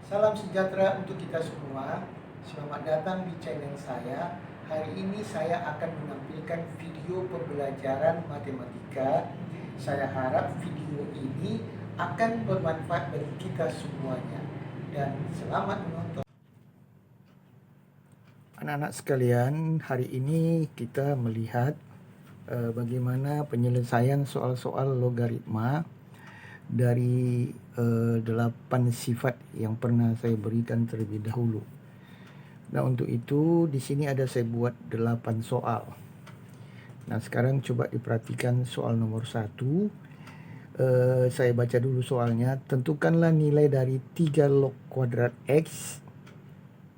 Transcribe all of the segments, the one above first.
Salam sejahtera untuk kita semua. Selamat datang di channel saya. Hari ini saya akan menampilkan video pembelajaran matematika. Saya harap video ini akan bermanfaat bagi kita semuanya. Dan selamat menonton. Anak-anak sekalian, hari ini kita melihat bagaimana penyelesaian soal-soal logaritma dari 8 sifat yang pernah saya berikan terlebih dahulu. Nah, untuk itu di sini ada saya buat 8 soal. Nah, sekarang coba diperhatikan soal nomor 1. Saya baca dulu soalnya. Tentukanlah nilai dari 3 log kuadrat X,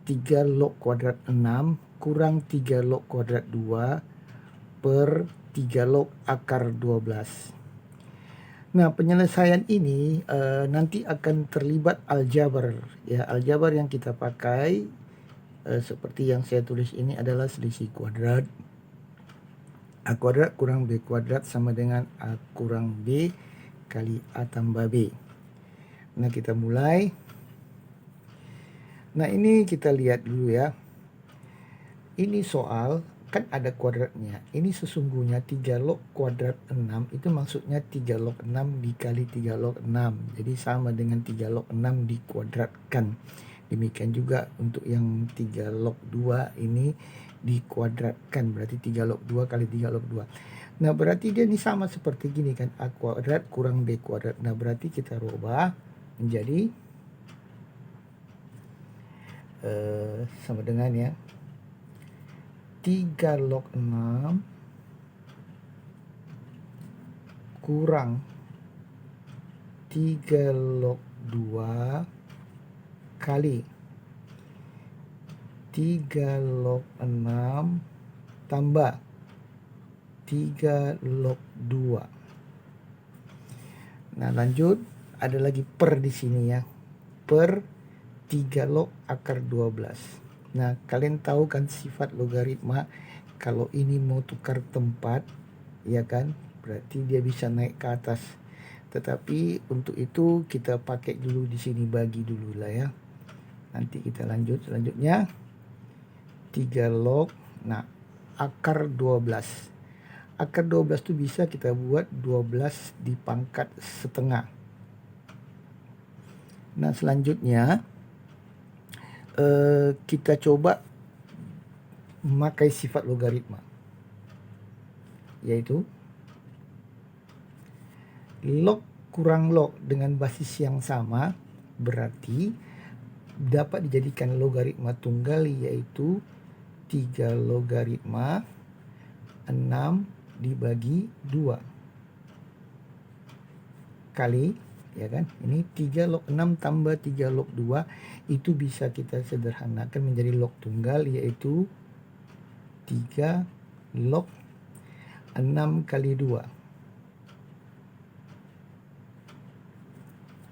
3 log kuadrat 6 kurang 3 log kuadrat 2 per 3 log akar 12. Nah, penyelesaian ini nanti akan terlibat aljabar. Ya, aljabar yang kita pakai seperti yang saya tulis ini adalah selisih kuadrat. A kuadrat kurang B kuadrat sama dengan A kurang B kali A tambah B. Nah, kita mulai. Nah, ini kita lihat dulu ya. Ini soal kan ada kuadratnya. Ini sesungguhnya 3 log kuadrat 6 itu maksudnya 3 log 6 dikali 3 log 6. Jadi sama dengan 3 log 6 dikuadratkan. Demikian juga untuk yang 3 log 2 ini dikuadratkan. Berarti 3 log 2 kali 3 log 2. Nah, berarti dia ini sama seperti gini kan. A kuadrat kurang B kuadrat. Nah, berarti kita rubah menjadi sama dengan ya 3 log 6 kurang 3 log 2 kali 3 log 6 tambah 3 log 2. Nah, lanjut ada lagi per di sini ya. Per 3 log akar 12. Nah, kalian tahu kan sifat logaritma kalau ini mau tukar tempat, ya kan? Berarti dia bisa naik ke atas. Tetapi untuk itu kita pakai dulu di sini, bagi dulu lah ya. Nanti kita lanjut selanjutnya 3 log. Nah, akar 12. Akar 12 itu bisa kita buat 12 dipangkat setengah. Nah, selanjutnya kita coba memakai sifat logaritma, yaitu log kurang log dengan basis yang sama berarti dapat dijadikan logaritma tunggal, yaitu 3 logaritma 6 dibagi 2 kali, ya kan, ini 3 log 6 tambah 3 log 2 itu bisa kita sederhanakan menjadi log tunggal, yaitu 3 log 6 kali 2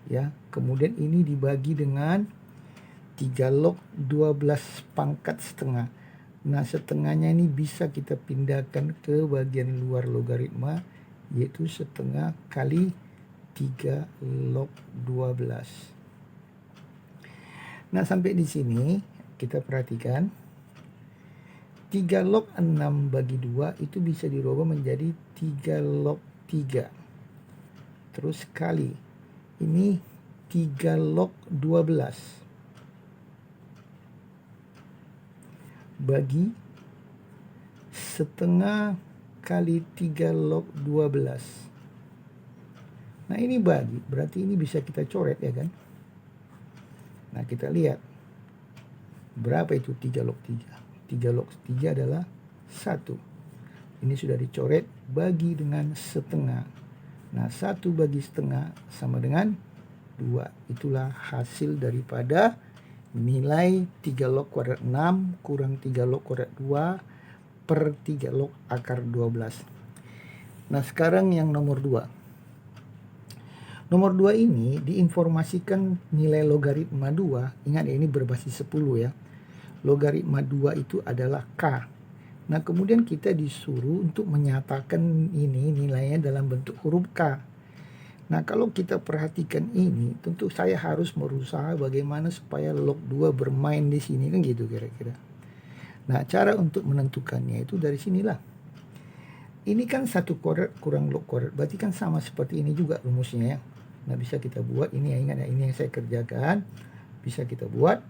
ya. Kemudian ini dibagi dengan 3 log 12 pangkat setengah. Nah, setengahnya ini bisa kita pindahkan ke bagian luar logaritma, yaitu setengah kali 3 log 12. Nah, sampai di sini kita perhatikan 3 log 6 bagi 2 itu bisa dirubah menjadi 3 log 3. Terus kali ini 3 log 12 bagi setengah kali 3 log 12. Nah, ini bagi, berarti ini bisa kita coret ya kan. Nah, kita lihat berapa itu 3 log 3. 3 log 3 adalah 1. Ini sudah dicoret, bagi dengan setengah. Nah, 1 bagi setengah sama dengan 2. Itulah hasil daripada nilai 3 log kuadrat 6 kurang 3 log kuadrat 2 per 3 log akar 12. Nah, sekarang yang nomor 2. Nomor 2 ini diinformasikan nilai logaritma 2. Ingat ya, ini berbasis 10 ya. Logaritma 2 itu adalah K. Nah, kemudian kita disuruh untuk menyatakan ini nilainya dalam bentuk huruf K. Nah, kalau kita perhatikan ini, tentu saya harus berusaha bagaimana supaya log 2 bermain di sini, kan gitu kira-kira. Nah, cara untuk menentukannya itu dari sinilah. Ini kan 1 kuadrat kurang log kuadrat, berarti kan sama seperti ini juga rumusnya ya. Nah, bisa kita buat ini ya, ingat ya, ini yang saya kerjakan. Bisa kita buat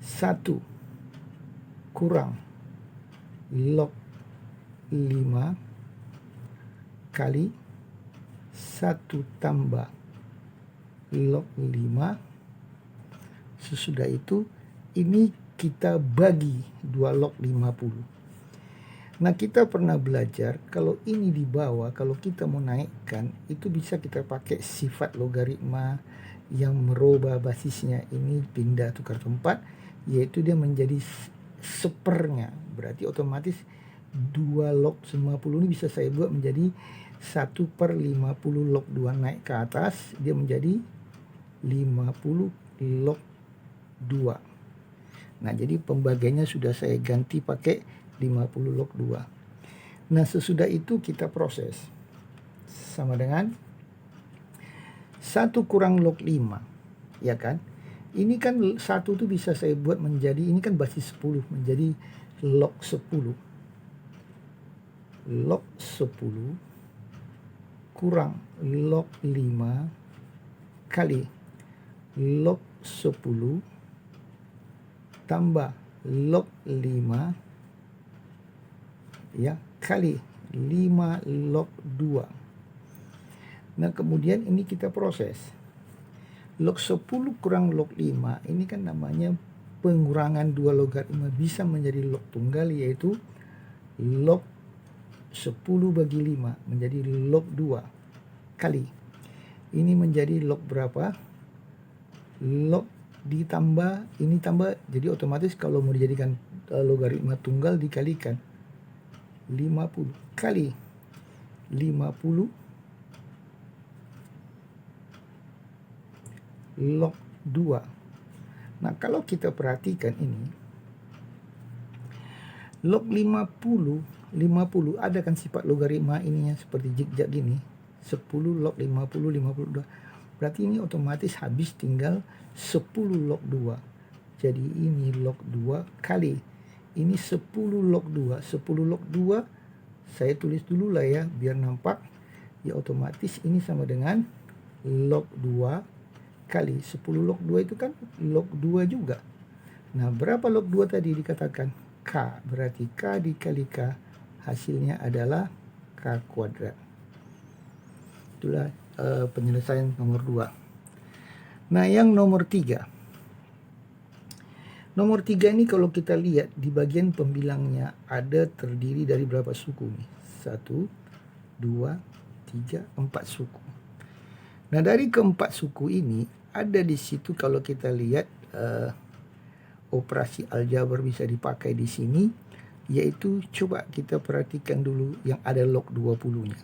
1 kurang log 5 kali 1 tambah log 5. Sesudah itu ini kita bagi 2 log 50. Nah, kita pernah belajar kalau ini di bawah, kalau kita mau naikkan itu bisa kita pakai sifat logaritma yang merubah basisnya. Ini pindah tukar tempat, yaitu dia menjadi sepernya. Berarti otomatis 2 log 50 ini bisa saya buat menjadi 1/50 log 2 naik ke atas, dia menjadi 50 log 2. Nah, jadi pembagiannya sudah saya ganti pakai 50 log 2. Nah, sesudah itu kita proses. Sama dengan 1 kurang log 5. Ya kan? Ini kan 1 itu bisa saya buat menjadi, ini kan basis 10, menjadi log 10. Log 10 kurang log 5 kali log 10 tambah log 5 ya kali 5 log 2. Nah, kemudian ini kita proses. Log 10 kurang log 5 ini kan namanya pengurangan 2 logaritma bisa menjadi log tunggal, yaitu log 10 bagi 5 menjadi log 2 kali ini menjadi log berapa? Log ditambah ini tambah, jadi otomatis kalau mau dijadikan logaritma tunggal dikalikan 50 kali 50 log 2. Nah, kalau kita perhatikan ini log 50 ada kan sifat logaritma ininya seperti zigzag gini, 10 log 50 52. Berarti ini otomatis habis tinggal 10 log 2. Jadi ini log 2 kali ini 10 log 2. 10 log 2 saya tulis dulu lah ya biar nampak. Ya, otomatis ini sama dengan log 2 kali 10 log 2 itu kan log 2 juga. Nah, berapa log 2 tadi dikatakan? K. Berarti K dikali K hasilnya adalah K kuadrat. Itulah penyelesaian nomor 2. Nah, yang nomor 3. Nomor 3 ini kalau kita lihat di bagian pembilangnya ada terdiri dari berapa suku nih? 1, 2, 3, 4 suku. Nah, dari keempat suku ini ada di situ kalau kita lihat operasi aljabar bisa dipakai di sini, yaitu coba kita perhatikan dulu yang ada log 20-nya.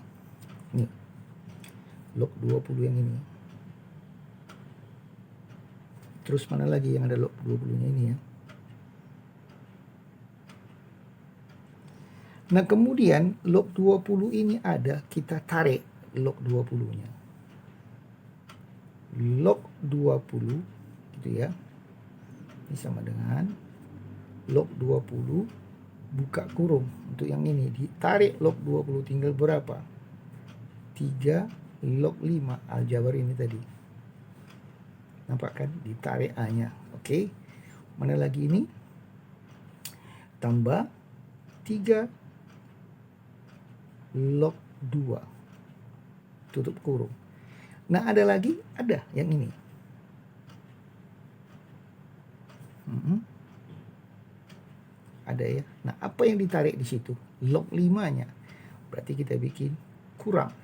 Nih. Log 20 yang ini. Terus mana lagi yang ada log 20-nya ini ya. Nah, kemudian log 20 ini ada, kita tarik log 20-nya. Log 20 gitu ya. Ini sama dengan log 20 buka kurung. Untuk yang ini ditarik log 20 tinggal berapa? 3 log 5 aljabar ini tadi. Nampak kan? Ditarik A-nya. Oke. Mana lagi ini? Tambah 3 log 2. Tutup kurung. Nah, ada lagi? Ada yang ini. Ada ya. Nah, apa yang ditarik di situ? Log 5-nya. Berarti kita bikin kurang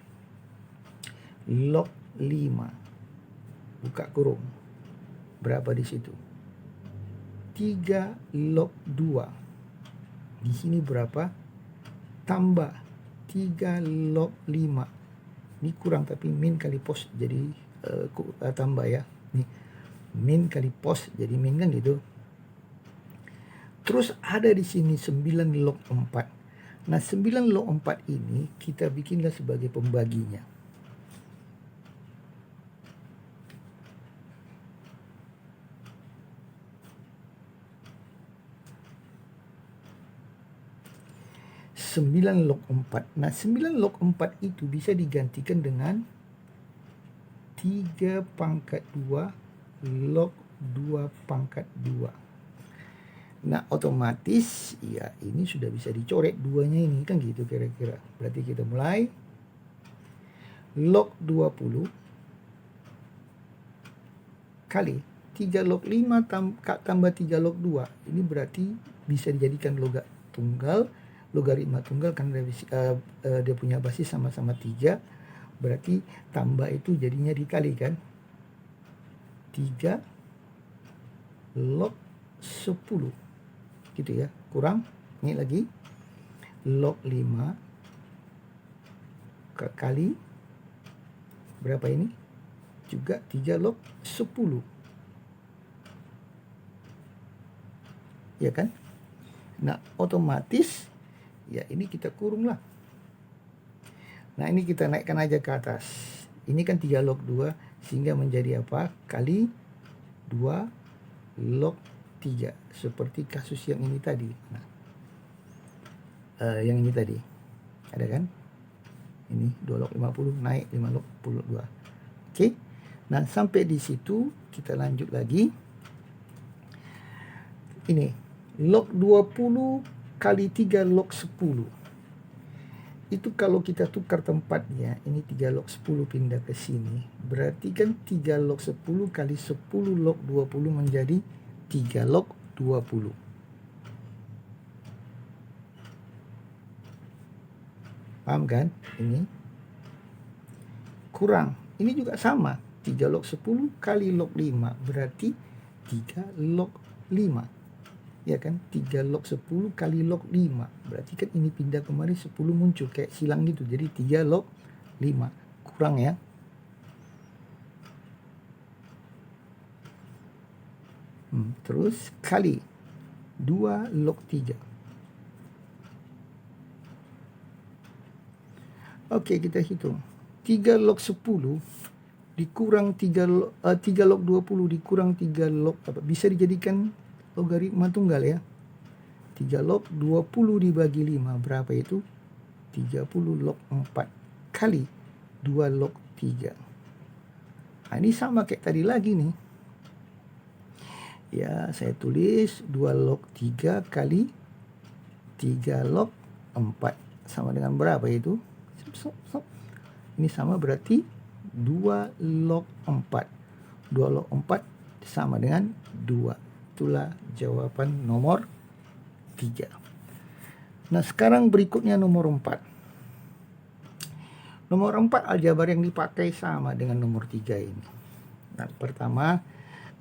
log 5 buka kurung. Berapa di situ? 3 log 2. Di sini berapa? Tambah 3 log 5. Ini kurang tapi min kali pos jadi tambah ya. Nih, min kali pos jadi min kan gitu. Terus ada di sini 9 log 4. Nah, 9 log 4 ini kita bikinlah sebagai pembaginya. 9 log 4. Nah, 9 log 4 itu bisa digantikan dengan 3 pangkat 2 log 2 pangkat 2. Nah, otomatis ya ini sudah bisa dicoret duanya ini kan gitu kira-kira. Berarti kita mulai log 20 kali 3 log 5 tambah 3 log 2. Ini berarti bisa dijadikan logaritma tunggal karena dia punya basis sama-sama 3. Berarti tambah itu jadinya dikali kan. 3 log 10. Gitu ya. Kurang. Ini lagi. Log 5 kali berapa ini? Juga 3 log 10. Ya kan? Nah, otomatis ya ini kita kurung lah. Nah, ini kita naikkan aja ke atas. Ini kan 3 log 2 sehingga menjadi apa? Kali 2 log 3. Seperti kasus yang ini tadi. Nah, yang ini tadi. Ada kan? Ini 2 log 50 naik 5 log 2. Oke. Nah, sampai di situ kita lanjut lagi. Ini log 20 kali 3 log 10. Itu kalau kita tukar tempatnya, ini 3 log 10 pindah ke sini. Berarti kan 3 log 10 kali 10 log 20 menjadi 3 log 20. Paham kan? Ini kurang. Ini juga sama. 3 log 10 kali log 5 berarti 3 log 5. Ya kan? 3 log 10 kali log 5. Berarti kan ini pindah kemari 10 muncul kayak silang gitu. Jadi 3 log 5. Kurang ya. Terus kali 2 log 3. Oke, kita hitung. 3 log 10 dikurang 3 log 20 dikurang 3 log apa? Bisa dijadikan logaritma tunggal ya. 3 log 20 dibagi 5 berapa itu? 30 log 4 kali 2 log 3. Nah, ini sama kayak tadi lagi nih. Ya, saya tulis 2 log 3 kali 3 log 4 sama dengan berapa itu? Ini sama berarti 2 log 4. 2 log 4 sama dengan 2. Itulah jawaban nomor 3. Nah, sekarang berikutnya nomor 4. Nomor 4 aljabar yang dipakai sama dengan nomor 3 ini. Nah, pertama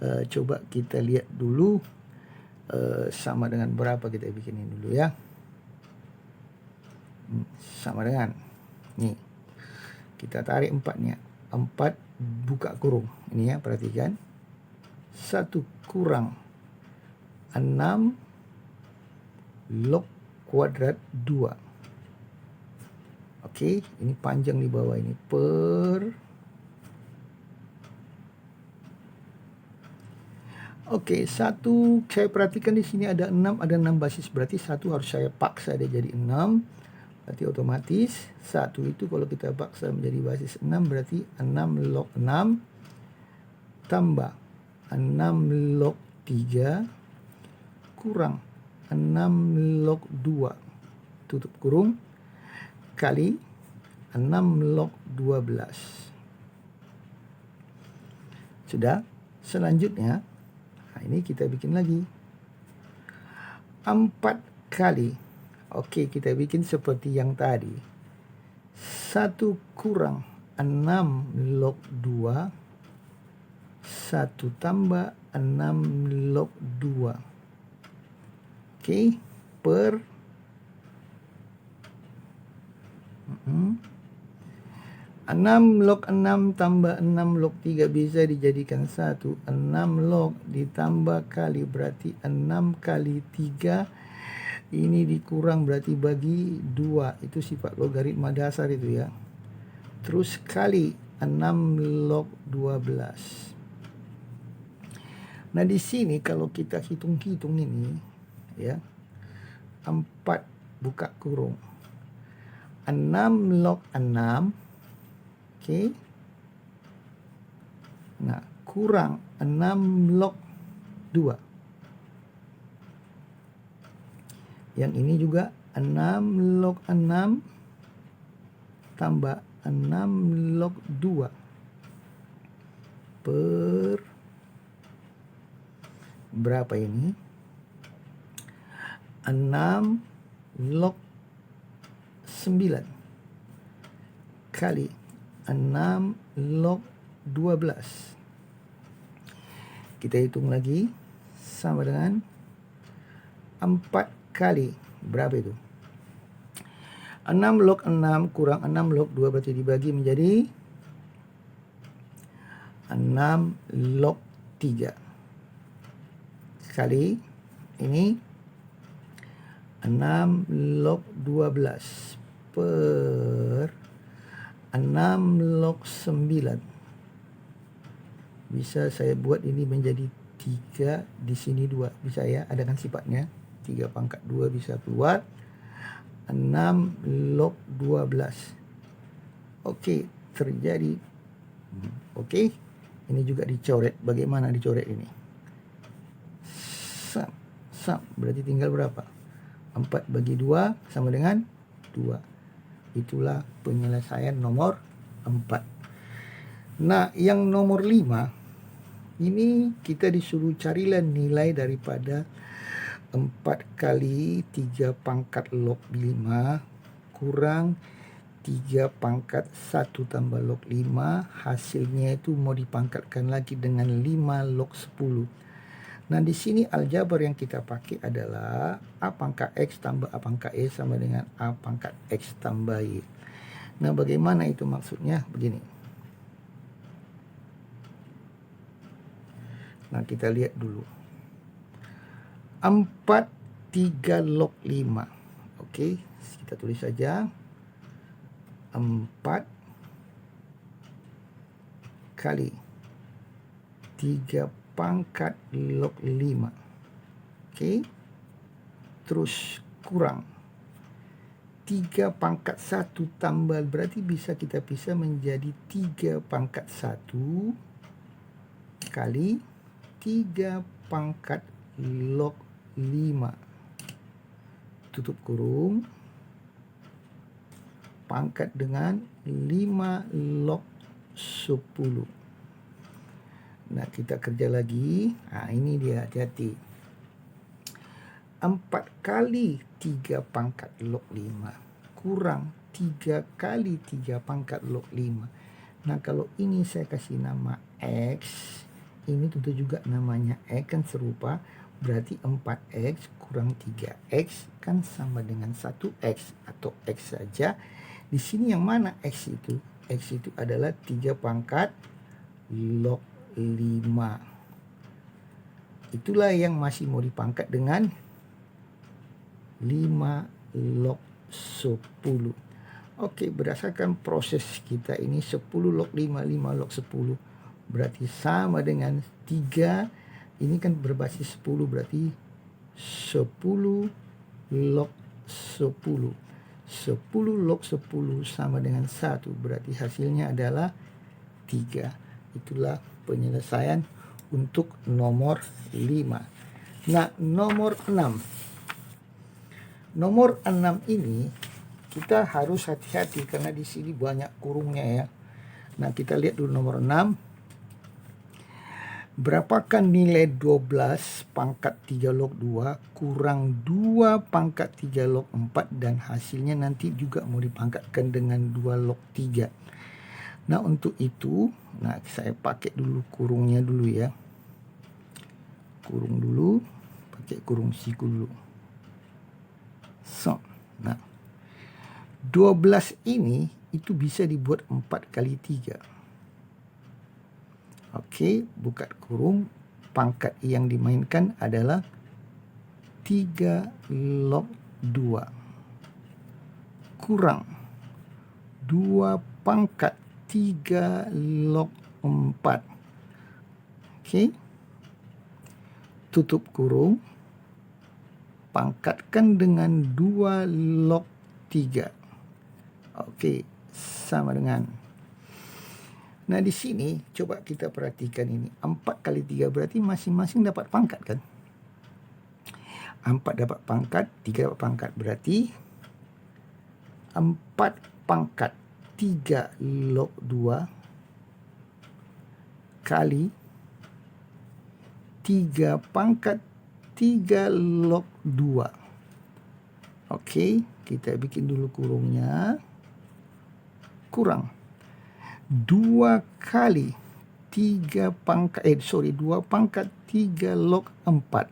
coba kita lihat dulu sama dengan berapa kita bikinin dulu ya. Sama dengan nih. Kita tarik 4-nya. 4 buka kurung. Ini ya, perhatikan. 1 kurang 6 log kuadrat 2. Oke, ini panjang di bawah ini per. Oke, 1 saya perhatikan di sini ada 6 basis, berarti 1 harus saya paksa dia jadi 6. Berarti otomatis 1 itu kalau kita paksa menjadi basis 6 berarti 6 log 6 tambah 6 log 3 kurang 6 log 2 tutup kurung kali 6 log 12. Sudah. Selanjutnya, nah ini kita bikin lagi 4 kali. Oke, kita bikin seperti yang tadi. 1 kurang 6 log 2 1 tambah 6 log 2. Oke, per 6 log 6 tambah 6 log 3 bisa dijadikan 1. 6 log ditambah kali berarti 6 kali 3. Ini dikurang berarti bagi 2. Itu sifat logaritma dasar itu ya. Terus kali 6 log 12. Nah, di sini kalau kita hitung-hitung ini ya. 4 buka kurung. 6 log 6. Oke. Nah, kurang 6 log 2. Yang ini juga 6 log 6 tambah 6 log 2 per berapa ini? 6 log 9 kali 6 log 12. Kita hitung lagi, sama dengan 4 kali berapa itu? 6 log 6 kurang 6 log 2 berarti dibagi menjadi 6 log 3 kali ini 6 log 12 per 6 log 9. Bisa saya buat ini menjadi 3, di sini 2. Bisa ya, ada kan sifatnya. 3 pangkat 2 bisa keluar. 6 log 12. Oke, terjadi. Oke, ini juga dicoret. Bagaimana dicoret ini? Sum. Berarti tinggal berapa? 4 bagi 2 sama dengan 2. Itulah penyelesaian nomor 4. Nah, yang nomor 5 ini kita disuruh carilah nilai daripada 4 kali 3 pangkat log 5 kurang 3 pangkat 1 tambah log 5. Hasilnya itu mau dipangkatkan lagi dengan 5 log 10. Nah, di sini aljabar yang kita pakai adalah A pangkat X tambah A pangkat E sama dengan A pangkat X tambah Y. Nah, bagaimana itu maksudnya? Begini. Nah, kita lihat dulu. 4 3 log 5. Oke, kita tulis saja. 4 kali 3 pangkat log 5. Oke. Terus kurang 3 pangkat 1 tambah, berarti bisa kita pisah menjadi 3 pangkat 1 kali 3 pangkat log 5. Tutup kurung. Pangkat dengan 5 log 10. Nah, kita kerja lagi. Nah, ini dia, hati-hati. 4 kali 3 pangkat log 5 kurang 3 kali 3 pangkat log 5. Nah, kalau ini saya kasih nama X, ini tentu juga namanya X, kan serupa. Berarti 4X kurang 3X kan sama dengan 1X atau X saja. Di sini yang mana X itu? X itu adalah 3 pangkat log 5. Itulah yang masih mau dipangkat dengan 5 log 10. Oke, berdasarkan proses kita ini 10 log 5, 5 log 10. Berarti sama dengan 3. Ini kan berbasis 10, berarti 10 log 10. 10 log 10 sama dengan 1. Berarti hasilnya adalah 3. Itulah penyelesaian untuk nomor 5. Nah, nomor 6. Nomor 6 ini kita harus hati-hati karena di sini banyak kurungnya ya. Nah, kita lihat dulu nomor 6. Berapakah nilai 12 pangkat 3 log 2 kurang 2 pangkat 3 log 4 dan hasilnya nanti juga mau dipangkatkan dengan 2 log 3. Nah, untuk itu, nah saya pakai dulu kurungnya dulu ya. Kurung dulu, pakai kurung siku dulu. So, nah 12 ini itu bisa dibuat 4 kali 3. Oke, buka kurung. Pangkat yang dimainkan adalah 3 log 2 kurang 2 pangkat 3 log 4. Oke. Tutup kurung. Pangkatkan dengan 2 log 3. Oke, sama dengan. Nah, di sini coba kita perhatikan ini. 4 kali 3 berarti masing-masing dapat pangkat kan? 4 dapat pangkat, 3 dapat pangkat. Berarti 4 pangkat 3 log 2 kali 3 pangkat 3 log 2. Oke, kita bikin dulu kurungnya. Kurang 2 kali 3 pangkat 2 pangkat 3 log 4.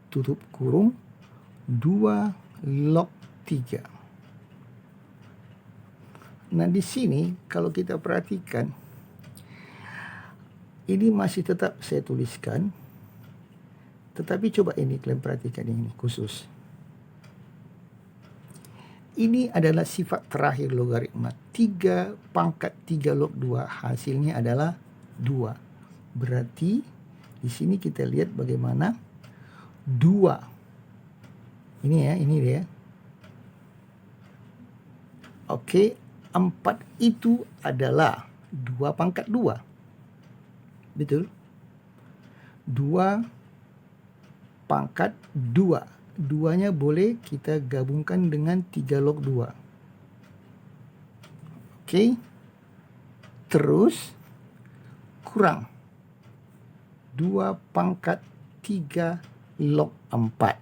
Tutup kurung 2 log 3. Nah, di sini kalau kita perhatikan, ini masih tetap saya tuliskan. Tetapi coba ini kalian perhatikan ini khusus. Ini adalah sifat terakhir logaritma. 3 pangkat 3 log 2 hasilnya adalah 2. Berarti di sini kita lihat bagaimana 2. Ini ya, ini dia. Oke, 4 itu adalah 2 pangkat 2. Betul? 2 pangkat 2. 2-nya boleh kita gabungkan dengan 3 log 2. Oke. Terus kurang 2 pangkat 3 log 4.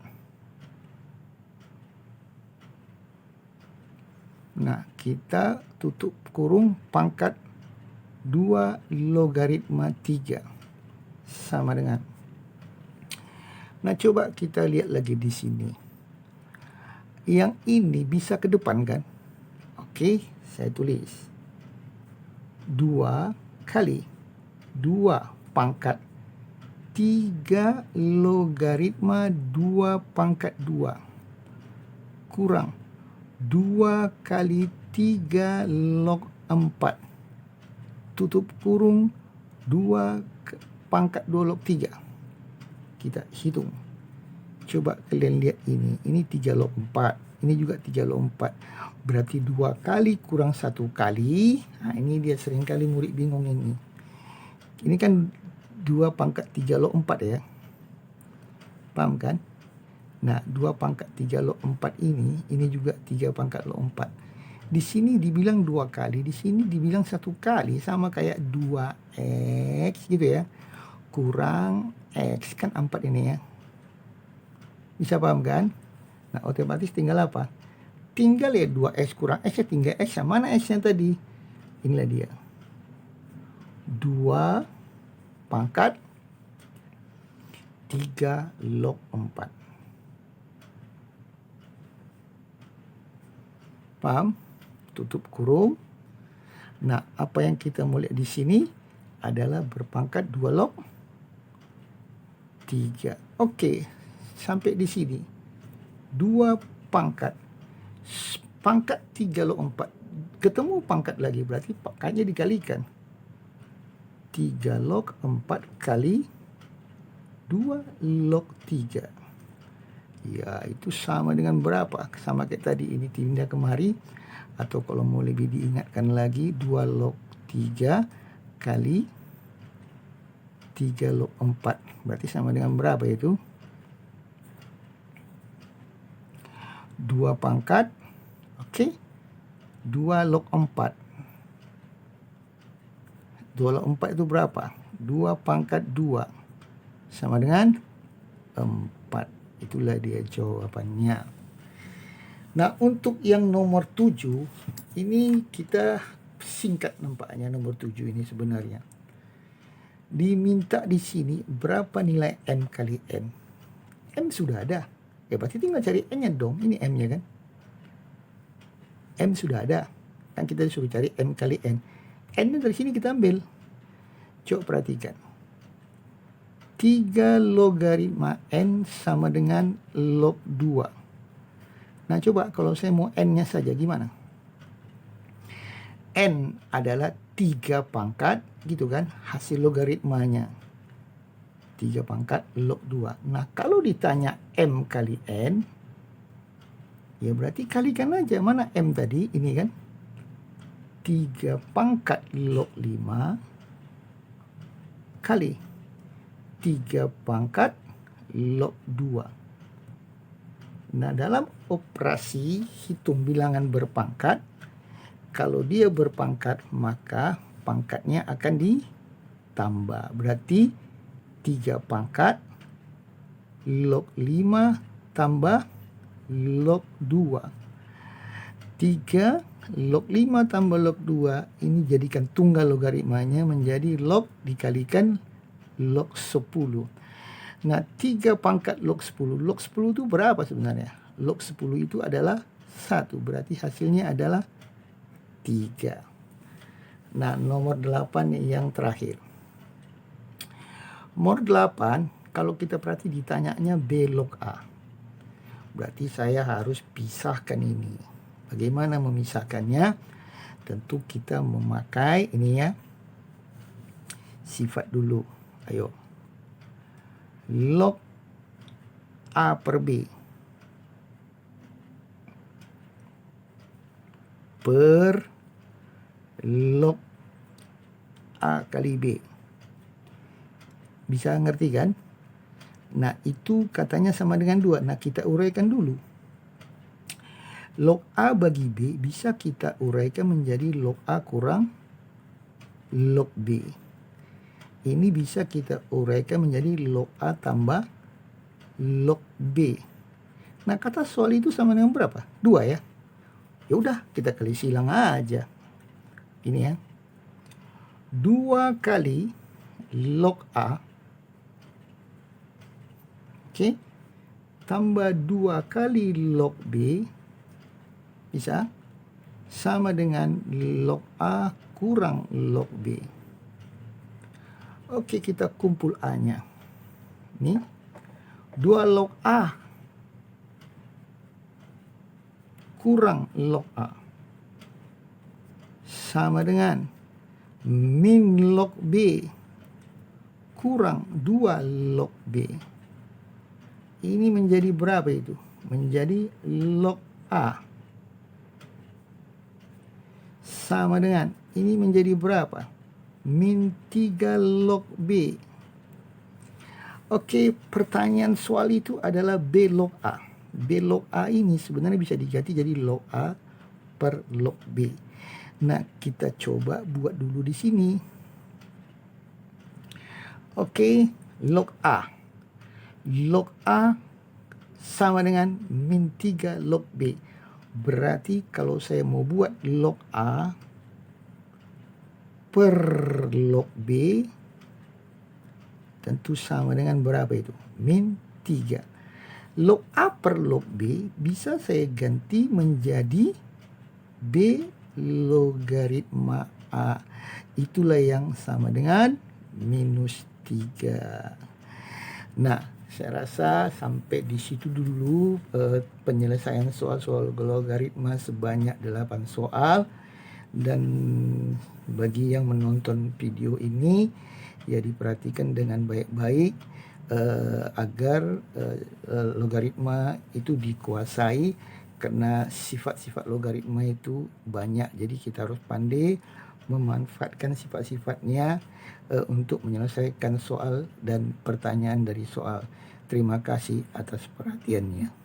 Nah, kita tutup kurung pangkat 2 logaritma 3 sama dengan. Nah, coba kita lihat lagi di sini. Yang ini bisa ke depan kan? Oke, saya tulis 2 kali 2 pangkat 3 logaritma 2 pangkat 2 kurang 2 kali 3 log 4. Tutup kurung 2 pangkat 2 log 3. Kita hitung. Coba kalian lihat ini. Ini 3 log 4. Ini juga 3 log 4. Berarti 2 kali kurang 1 kali. Nah, ini dia seringkali murid bingung ini. Ini kan 2 pangkat 3 log 4 ya. Paham kan? Nah, 2 pangkat 3 log 4 ini juga 3 pangkat log 4. Di sini dibilang 2 kali, di sini dibilang 1 kali, sama kayak 2x gitu ya. Kurang x, kan 4 ini ya. Bisa paham kan? Nah, otomatis tinggal apa? Tinggal ya 2x kurang x ya tinggal x. Mana x-nya tadi? Inilah dia. 2 pangkat 3 log 4. Paham? Tutup kurung. Nah, apa yang kita mau lihat di sini adalah berpangkat 2 log 3. Oke, sampai di sini. 2 pangkat 3 log 4. Ketemu pangkat lagi, berarti pangkatnya dikalikan. 3 log 4 kali 2 log 3. Ya, itu sama dengan berapa? Sama kayak tadi, ini pindah kemari. Atau kalau mau lebih diingatkan lagi, 2 log 3 kali 3 log 4. Berarti sama dengan berapa itu? 2 pangkat. Oke. 2 log 4. 2 log 4 itu berapa? 2 pangkat 2. Sama dengan 4. Itulah dia jawabannya. Nah, untuk yang nomor 7, ini kita singkat nampaknya nomor 7 ini sebenarnya. Diminta di sini berapa nilai n kali n. N sudah ada. Ya berarti tinggal cari n-nya dong. Ini m-nya kan. M sudah ada. Kan kita disuruh cari m kali n. N-nya dari sini kita ambil. Coba perhatikan. 3 logaritma n sama dengan log 2. Nah, coba kalau saya mau n-nya saja gimana? N adalah 3 pangkat, gitu kan, hasil logaritmanya. 3 pangkat log 2. Nah, kalau ditanya m kali n, Ya berarti kalikan aja. Mana M tadi? Ini kan 3 pangkat log 5 kali 3 pangkat log 2. Nah, dalam operasi hitung bilangan berpangkat, kalau dia berpangkat maka pangkatnya akan ditambah. Berarti 3 pangkat log 5 tambah log 2. 3 log 5 tambah log 2 ini jadikan tunggal logaritmanya menjadi log dikalikan log 10. Nah, 3 pangkat log 10. Log 10 itu berapa sebenarnya? Log 10 itu adalah 1. Berarti hasilnya adalah 3. Nah, nomor 8 yang terakhir. Nomor 8, kalau kita perhati ditanyanya B log A. Berarti saya harus pisahkan ini. Bagaimana memisahkannya? Tentu kita memakai ini ya. Sifat dulu. Ayo. Log A per B per log A kali B. Bisa ngerti kan? Nah, itu katanya sama dengan 2. Nah, kita uraikan dulu. Log A bagi B bisa kita uraikan menjadi log A kurang log B. Ini bisa kita uraikan menjadi log A tambah log B. Nah, kata soal itu sama dengan berapa? 2 ya. Ya udah, kita kali silang aja. Ini ya. 2 kali log A. Oke. Tambah 2 kali log B. Bisa. Sama dengan log A kurang log B. Oke, kita kumpul A-nya. Ini 2 log A kurang log A sama dengan min log B kurang 2 log B. Ini menjadi berapa itu? Menjadi log A sama dengan ini menjadi berapa? Min 3 log B. Oke, pertanyaan soal itu adalah B log A. B log A ini sebenarnya bisa diganti jadi log A per log B. Nah, kita coba buat dulu di sini. Oke, log A. Log A sama dengan min 3 log B. Berarti kalau saya mau buat log A per log B tentu sama dengan berapa itu? Min 3. Log A per log B bisa saya ganti menjadi B logaritma A. Itulah yang sama dengan minus 3. Nah, saya rasa sampai di situ dulu penyelesaian soal-soal logaritma sebanyak 8 soal. Dan bagi yang menonton video ini ya diperhatikan dengan baik-baik agar logaritma itu dikuasai, karena sifat-sifat logaritma itu banyak. Jadi kita harus pandai memanfaatkan sifat-sifatnya untuk menyelesaikan soal dan pertanyaan dari soal. Terima kasih atas perhatiannya.